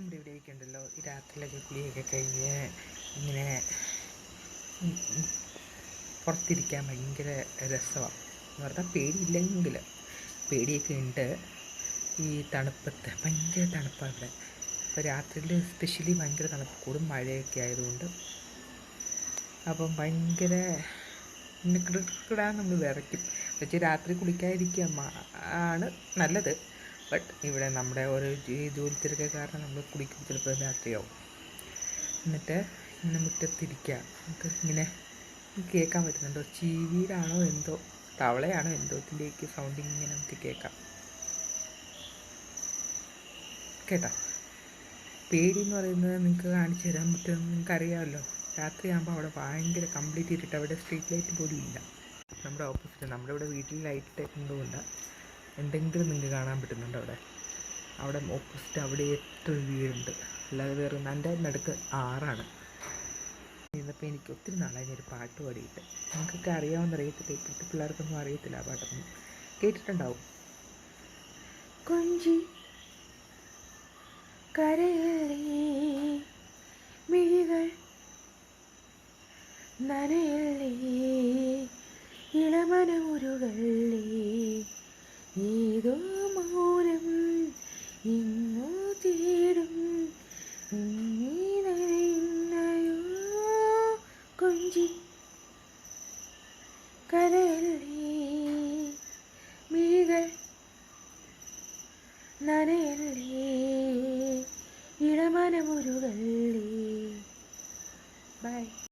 നമ്മുടെ ഇവിടെയൊക്കെ ഉണ്ടല്ലോ ഈ രാത്രിയിലൊക്കെ കുളിയൊക്കെ കഴിഞ്ഞ് ഇങ്ങനെ പുറത്തിരിക്കാൻ ഭയങ്കര രസമാണ്. എന്ന് പറഞ്ഞാൽ പേടിയില്ലെങ്കിൽ പേടിയൊക്കെ ഉണ്ട്. ഈ തണുപ്പത്ത് ഭയങ്കര തണുപ്പാണ് ഇവിടെ. അപ്പോൾ രാത്രിയിൽ എസ്പെഷ്യലി ഭയങ്കര തണുപ്പ് കൂടും, മഴയൊക്കെ ആയതുകൊണ്ട്. അപ്പം ഭയങ്കര കിടക്കിടാൻ നമ്മൾ വിറയ്ക്കും. പക്ഷേ രാത്രി കുളിക്കാതിരിക്കുക ആണ് നല്ലത്. ബട്ട് ഇവിടെ നമ്മുടെ ഓരോ ജോലി തിരക്ക് കാരണം നമ്മൾ കുളിക്കും ചിലപ്പോൾ രാത്രിയാവും. എന്നിട്ട് ഇങ്ങനെ മുറ്റത്തിരിക്കുക, നമുക്ക് ഇങ്ങനെ കേൾക്കാൻ പറ്റുന്നുണ്ടോ, ചീവീടാണോ എന്തോ തവളയാണോ എന്തോ ഇതിൻ്റെയൊക്കെ സൗണ്ട് ഇങ്ങനെ നമുക്ക് കേൾക്കാം. കേട്ടോ, പേടി എന്ന് പറയുന്നത് നിങ്ങൾക്ക് കാണിച്ചു തരാൻ പറ്റുമെന്ന് നിങ്ങൾക്ക് അറിയാമല്ലോ. രാത്രിയാകുമ്പോൾ അവിടെ ഭയങ്കര കംപ്ലീറ്റ് ചെയ്തിട്ട് അവിടെ സ്ട്രീറ്റ് ലൈറ്റ് പോലും ഇല്ല. നമ്മുടെ ഓപ്പോസിറ്റ് നമ്മുടെ ഇവിടെ വീട്ടിൽ ലൈറ്റ് എന്തുകൊണ്ട് എന്തെങ്കിലും നിങ്ങൾക്ക് കാണാൻ പറ്റുന്നുണ്ട് അവിടെ ഓപ്പോസിറ്റ് അവിടെ എത്ര വീടുണ്ട്, അല്ലാതെ വേറെ എൻ്റെ നടുക്ക് ആറാണ്. ഇന്നിപ്പോൾ എനിക്ക് ഒത്തിരി നാളായി ഒരു പാട്ട് പാടിയിട്ട്. നിങ്ങൾക്കൊക്കെ അറിയാമെന്ന് അറിയത്തില്ല, ഇപ്പോഴത്തെ പിള്ളേർക്കൊന്നും അറിയത്തില്ല ആ പാട്ടൊന്നും. കേട്ടിട്ടുണ്ടാവും. കൊഞ്ചി കരയല്ലേ മിഴികൾ നനയല്ലേ ഇളമനമുരുകല്ലേ ഏതോ മൗനം ഇങ്ങോ തേടും നനയുന്നയോ കൊഞ്ചി കരയല്ലേ